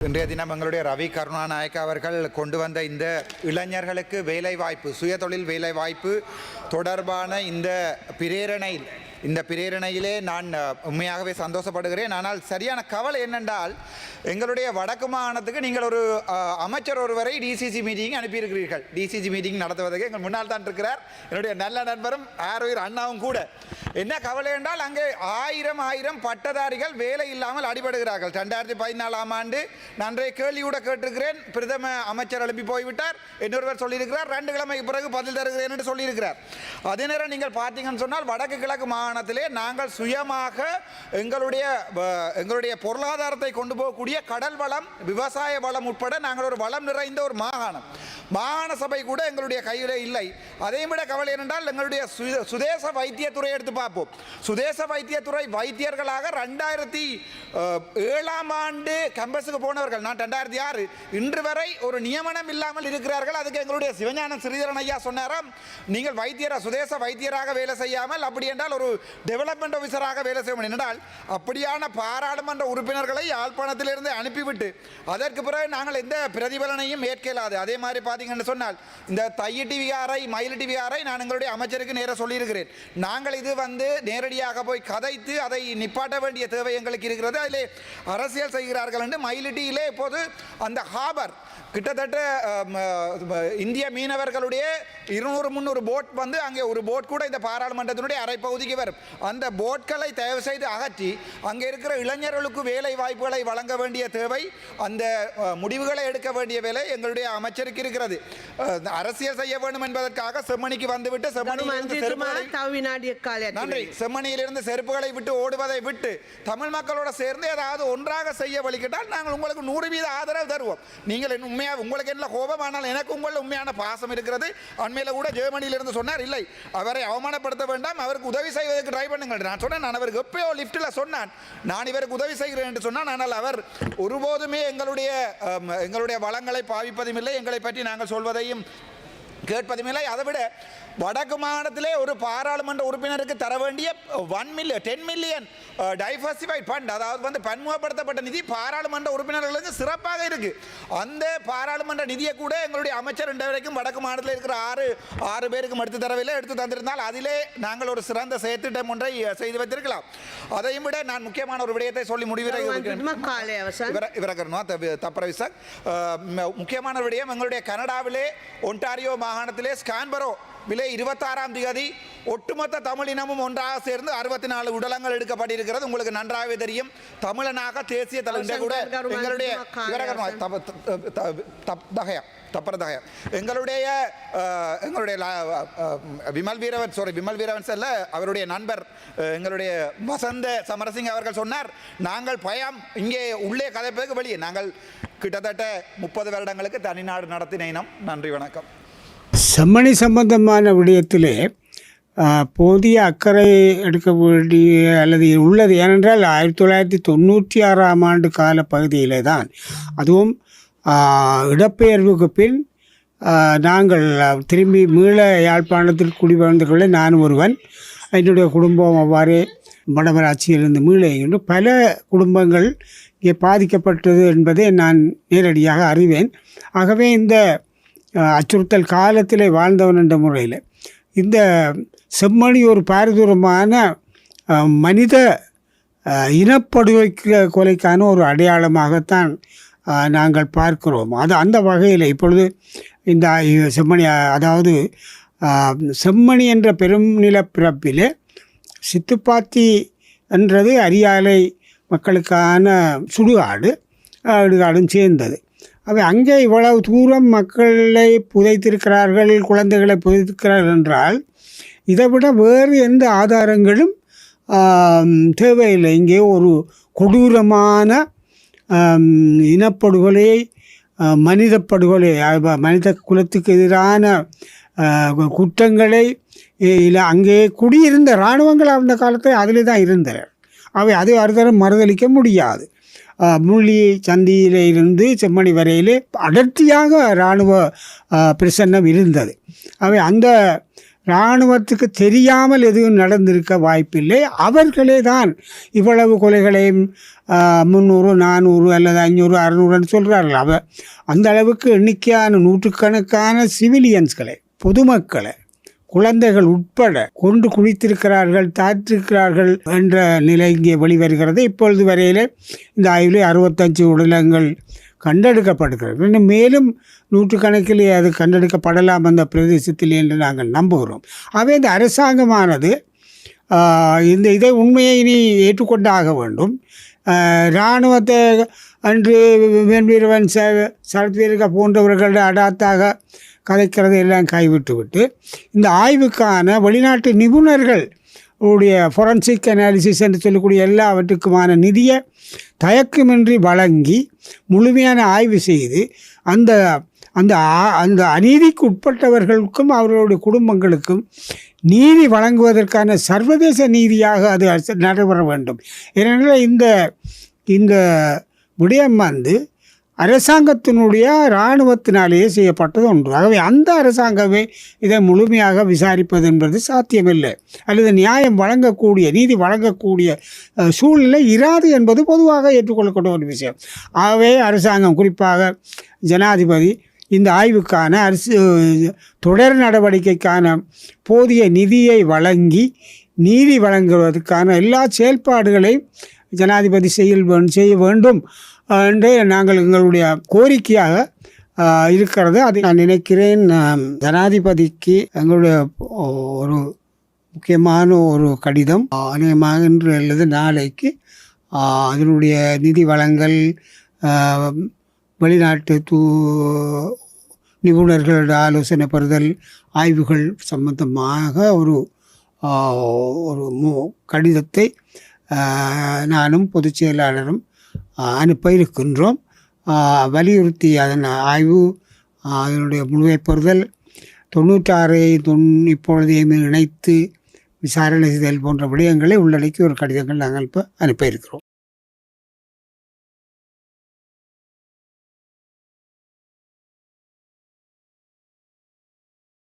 இன்றைய தினம் எங்களுடைய ரவி கருணாநாயக்க அவர்கள் கொண்டு வந்த இந்த இளைஞர்களுக்கு வேலைவாய்ப்பு சுயதொழில் வேலைவாய்ப்பு தொடர்பான இந்த பிரேரணையிலே நான் உண்மையாகவே சந்தோஷப்படுகிறேன். ஆனால் சரியான கவலை என்னென்றால் எங்களுடைய வடக்கு மாகாணத்துக்கு நீங்கள் ஒரு அமைச்சர் ஒருவரை டிசிசி மீட்டிங் அனுப்பியிருக்கிறீர்கள். டிசிசி மீட்டிங் நடத்துவதற்கு எங்கள் முன்னால் தான் இருக்கிறார் என்னுடைய நல்ல நண்பரும் ஆரோக்கிய அண்ணாவும் கூட. என்ன கவலை என்றால் அங்கே ஆயிரம் பட்டதாரிகள் வேலை இல்லாமல் அடிபடுகிறார்கள். 2014ஆம் ஆண்டு நான் கேள்வியோட கேட்டிருக்கிறேன். பிரதம அமைச்சர் எழுப்பி போய்விட்டார். இன்னொருவர் சொல்லியிருக்கிறார் 2 கிழமைக்கு பிறகு பதில் தருகிறேன் என்று சொல்லியிருக்கிறார். அதே நேரம் நீங்கள் பார்த்தீங்கன்னு சொன்னால் வடக்கு கிழக்கு மாகாணத்திலே நாங்கள் சுயமாக எங்களுடைய பொருளாதாரத்தை கொண்டு போகக்கூடிய கடல் வளம் விவசாய வளம் உட்பட நாங்கள் ஒரு வளம் நிறைந்த ஒரு மாகாண சபை கூட எங்களுடைய கையிலே இல்லை. அதையும் விட கவலை என்னென்றால் எங்களுடைய சுதேச வைத்தியத்துறை எடுத்து பார்ப்போம். சுதேச வைத்தியத்துறை வைத்தியர்களாக 2007ஆம் ஆண்டு கேம்பஸுக்கு போனவர்கள் நான் 2006 இன்று வரை ஒரு நியமனம் இல்லாமல் இருக்கிறார்கள். அதுக்கு எங்களுடைய சிவஞானம் ஸ்ரீதரன் ஐயா சொன்னாராம், நீங்கள் சுதேச வைத்தியராக வேலை செய்யாமல் அப்படி என்றால் ஒரு டெவலப்மெண்ட் ஆஃபீஸராக வேலை செய்ய என்றால் அப்படியான பாராளுமன்ற உறுப்பினர்களை யாழ்ப்பாணத்திலிருந்து அனுப்பிவிட்டு அதற்கு பிறகு நாங்கள் எந்த பிரதிபலனையும் ஏற்கலாது. அதே மாதிரி பார்த்தீங்கன்னு சொன்னால் இந்த தையிட்டி விகாரை மயிலிட்டி விகாரை நான் எங்களுடைய அமைச்சருக்கு நேராக சொல்லியிருக்கிறேன். நாங்கள் இது நேரடியாக போய் கதைத்து அதை நிப்பாட்ட வேண்டிய தேவை எங்களுக்கு இருக்கிறது. அதிலே அரசியல் செய்கிறார்கள் என்று மயிலிட்டியிலே இப்போது அந்த ஹாபர் கிட்டத்தட்ட இந்திய மீனவர்களுடைய 200-300 போட் அங்கே ஒரு போட் கூட இந்த பாராளுமன்றத்தினுடைய அரைப்பகுதிக்கு வரும். அந்த போட்களை தயவு செய்து அகற்றி அங்கே இருக்கிற இளைஞர்களுக்கு வேலை வாய்ப்புகளை வழங்க வேண்டிய தேவை, அந்த முடிவுகளை எடுக்க வேண்டிய வேலை எங்களுடைய அமைச்சருக்கு இருக்கிறது. அரசியல் செய்ய வேண்டும் என்பதற்காக செம்மணிக்கு வந்துவிட்டு செம்மணியிலிருந்து செருப்புகளை விட்டு ஓடுவதை விட்டு தமிழ் மக்களோட சேர்ந்து ஏதாவது ஒன்றாக செய்ய வழிகிட்டால் நாங்கள் உங்களுக்கு 100% ஆதரவு தருவோம். நீங்கள் உங்களுக்கு என்ன கோபம், ஆனால் எனக்கு உங்கள் உண்மையான பாசம் இருக்கிறது. அண்மையில் கூட ஜெர்மனியிலிருந்து சொன்னார், இல்லை அவரை அவமானப்படுத்த வேண்டாம், அவருக்கு உதவி செய்வதற்கு ட்ரை பண்ணுங்கள். நான் சொன்னேன், நான் அவருக்கு எப்பயோ லிஃப்ட்டில் சொன்னான் நான் இவருக்கு உதவி செய்கிறேன் என்று சொன்னான். ஆனால் அவர் ஒருபோதுமே எங்களுடைய வளங்களை பாவிப்பதும் இல்லை, எங்களை பற்றி நாங்கள் சொல்வதையும் கேட்பதும் இல்லை. அதை விட வடக்கு மாகாணத்திலே ஒரு பாராளுமன்ற உறுப்பினருக்கு தர வேண்டிய 10 மில்லியன் டைவர்சிஃபைட் ஃபண்ட், அதாவது பன்முகப்படுத்தப்பட்ட நிதி பாராளுமன்ற உறுப்பினர்களுக்கு சிறப்பாக இருக்கு. அந்த பாராளுமன்ற நிதியை கூட எங்களுடைய அமைச்சர் இன்று வரைக்கும் வடக்கு மாநிலத்தில் இருக்கிற 6 பேருக்கும் எடுத்து தரவில்லை. எடுத்து தந்திருந்தால் அதிலே நாங்கள் ஒரு சிறந்த செயற்திட்டம் ஒன்றை செய்து வைத்திருக்கலாம். அதையும் விட நான் முக்கியமான ஒரு விடயத்தை சொல்லி முக்கியமான விடயம், எங்களுடைய கனடாவிலே ஒன்டாரியோ மாகாணத்திலே ஸ்கான்பரோ விலை 26ஆம் தேதி ஒட்டுமொத்த தமிழினமும் ஒன்றாக சேர்ந்து 64 உடலங்கள் எடுக்கப்பட்டிருக்கிறது. உங்களுக்கு நன்றாகவே தெரியும். தமிழனாக தேசிய தலைவர் கூட எங்களுடைய எங்களுடைய விமல் வீரவன் செல்ல அவருடைய நண்பர் எங்களுடைய வசந்த சமரசிங் அவர்கள் சொன்னார், நாங்கள் பயம் இங்கே உள்ளே கதைப்பதற்கு வெளியே நாங்கள் கிட்டத்தட்ட 30 வருடங்களுக்கு தனிநாடு நடத்தினோம். நன்றி, வணக்கம். செம்மணி சம்பந்தமான விடயத்திலே போதிய அக்கறை எடுக்க வேண்டிய அல்லது உள்ளது. ஏனென்றால் 1996ஆம் ஆண்டு கால பகுதியிலே தான், அதுவும் இடப்பெயர்வுக்கு பின் நாங்கள் திரும்பி மீள யாழ்ப்பாணத்தில் குடிவந்தவர்களை நான் ஒருவன், என்னுடைய குடும்பம் அவ்வாறே வடமராட்சியிலிருந்து மீள பல குடும்பங்கள் இங்கே பாதிக்கப்பட்டது என்பதை நான் நேரடியாக அறிவேன். ஆகவே இந்த அச்சுறுத்தல் காலத்தில் வாழ்ந்தவன் என்ற முறையில் இந்த செம்மணி ஒரு பாரதூரமான மனித இனப்படுகொலை கொலைக்கான ஒரு அடையாளமாகத்தான் நாங்கள் பார்க்கிறோம். அந்த வகையில் இப்பொழுது இந்த செம்மணி, அதாவது செம்மணி என்ற பெரும் நிலப்பிறப்பில் சித்துப்பாத்தி என்றது அரியாலை மக்களுக்கான இடுகாடும் சேர்ந்தது. அவை அங்கே இவ்வளவு தூரம் மக்களை புதைத்திருக்கிறார்கள், குழந்தைகளை புதைத்திருக்கிறார்கள் என்றால் இதை விட வேறு எந்த ஆதாரங்களும் தேவையில்லை. இங்கே ஒரு கொடூரமான இனப்படுகொலையை, மனித படுகொலை, மனித குலத்துக்கு எதிரான குற்றங்களை இல்லை அங்கே குடியிருந்த இராணுவங்கள் அந்த காலத்தில் அதில் தான் இருந்தனர். அவை அதை அறுதரம் மறுதளிக்க முடியாது. முள்ளி சந்தியில் இருந்து செம்மணி வரையிலே அடர்த்தியாக இராணுவ பிரசன்னம் இருந்தது. அவை அந்த இராணுவத்துக்கு தெரியாமல் எதுவும் நடந்திருக்க வாய்ப்பில்லை. அவர்களே தான் இவ்வளவு கொலைகளையும் 300, 400 அல்லது 500, 600 சொல்கிறார்கள். அந்த அளவுக்கு எண்ணிக்கையான நூற்றுக்கணக்கான சிவிலியன்ஸ்களை, பொதுமக்களை, குழந்தைகள் உட்பட கொண்டு குளித்திருக்கிறார்கள், தாற்றிருக்கிறார்கள் என்ற நிலை இங்கே வெளிவருகிறது. இப்பொழுது வரையில் இந்த ஆய்வில் 65 உடலங்கள் கண்டெடுக்கப்படுகிறது. இன்னும் மேலும் நூற்றுக்கணக்கிலே அது கண்டெடுக்கப்படலாம் அந்த பிரதேசத்தில் என்று நாங்கள் நம்புகிறோம். ஆகவே இந்த அரசாங்கமானது இதை உண்மையை இனி ஏற்றுக்கொண்டாக வேண்டும். இராணுவத்தை அன்று வெண்வீரவன் சரத்வீரக போன்றவர்களோட அடாத்தாக கதைக்கிறதை எல்லாம் கைவிட்டு விட்டு இந்த ஆய்வுக்கான வெளிநாட்டு நிபுணர்கள் உடைய ஃபொரன்சிக் அனாலிசிஸ் என்று சொல்லக்கூடிய எல்லாவற்றுக்குமான நிதியை தயக்கமின்றி வழங்கி முழுமையான ஆய்வு செய்து அந்த அந்த அந்த அநீதிக்கு உட்பட்டவர்களுக்கும் அவர்களுடைய குடும்பங்களுக்கும் நீதி வழங்குவதற்கான சர்வதேச நீதியாக அது நடைபெற வேண்டும். ஏனென்றால் இந்த விடயம் அரசாங்கத்தினுடைய இராணுவத்தினாலேயே செய்யப்பட்டது ஒன்று. ஆகவே அந்த அரசாங்கமே இதை முழுமையாக விசாரிப்பது என்பது சாத்தியமில்லை, அல்லது நியாயம் வழங்கக்கூடிய, நீதி வழங்கக்கூடிய சூழ்நிலை இராது என்பது பொதுவாக ஏற்றுக்கொள்ளக்கூடிய ஒரு விஷயம். ஆகவே அரசாங்கம், குறிப்பாக ஜனாதிபதி, இந்த ஆய்வுக்கான தொடர் நடவடிக்கைக்கான போதிய நிதியை வழங்கி நீதி வழங்குவதற்கான எல்லா செயல்பாடுகளையும் ஜனாதிபதி செய்ய வேண்டும் என்று நாங்கள் எங்களுடைய கோரிக்கையாக இருக்கிறது. அதை நான் நினைக்கிறேன். ஜனாதிபதிக்கு எங்களுடைய ஒரு முக்கியமான ஒரு கடிதம் அநேகமாக இன்று அல்லது நாளைக்கு அதனுடைய நிதி வழங்கல், வெளிநாட்டு நிபுணர்களோட ஆலோசனை பெறுதல், ஆய்வுகள் சம்பந்தமாக ஒரு கடிதத்தை நானும் பொதுச் செயலாளரும் அனுப்ப இருக்கின்றோம். வலியுறுத்தி அதன் ஆய்வு, அதனுடைய முழுமை பெறுதல், 96 இப்பொழுதையுமே இணைத்து விசாரணை செய்தல் போன்ற விடயங்களை உள்ளடக்கி ஒரு கடிதங்கள் நாங்கள் இப்போ அனுப்ப இருக்கிறோம்.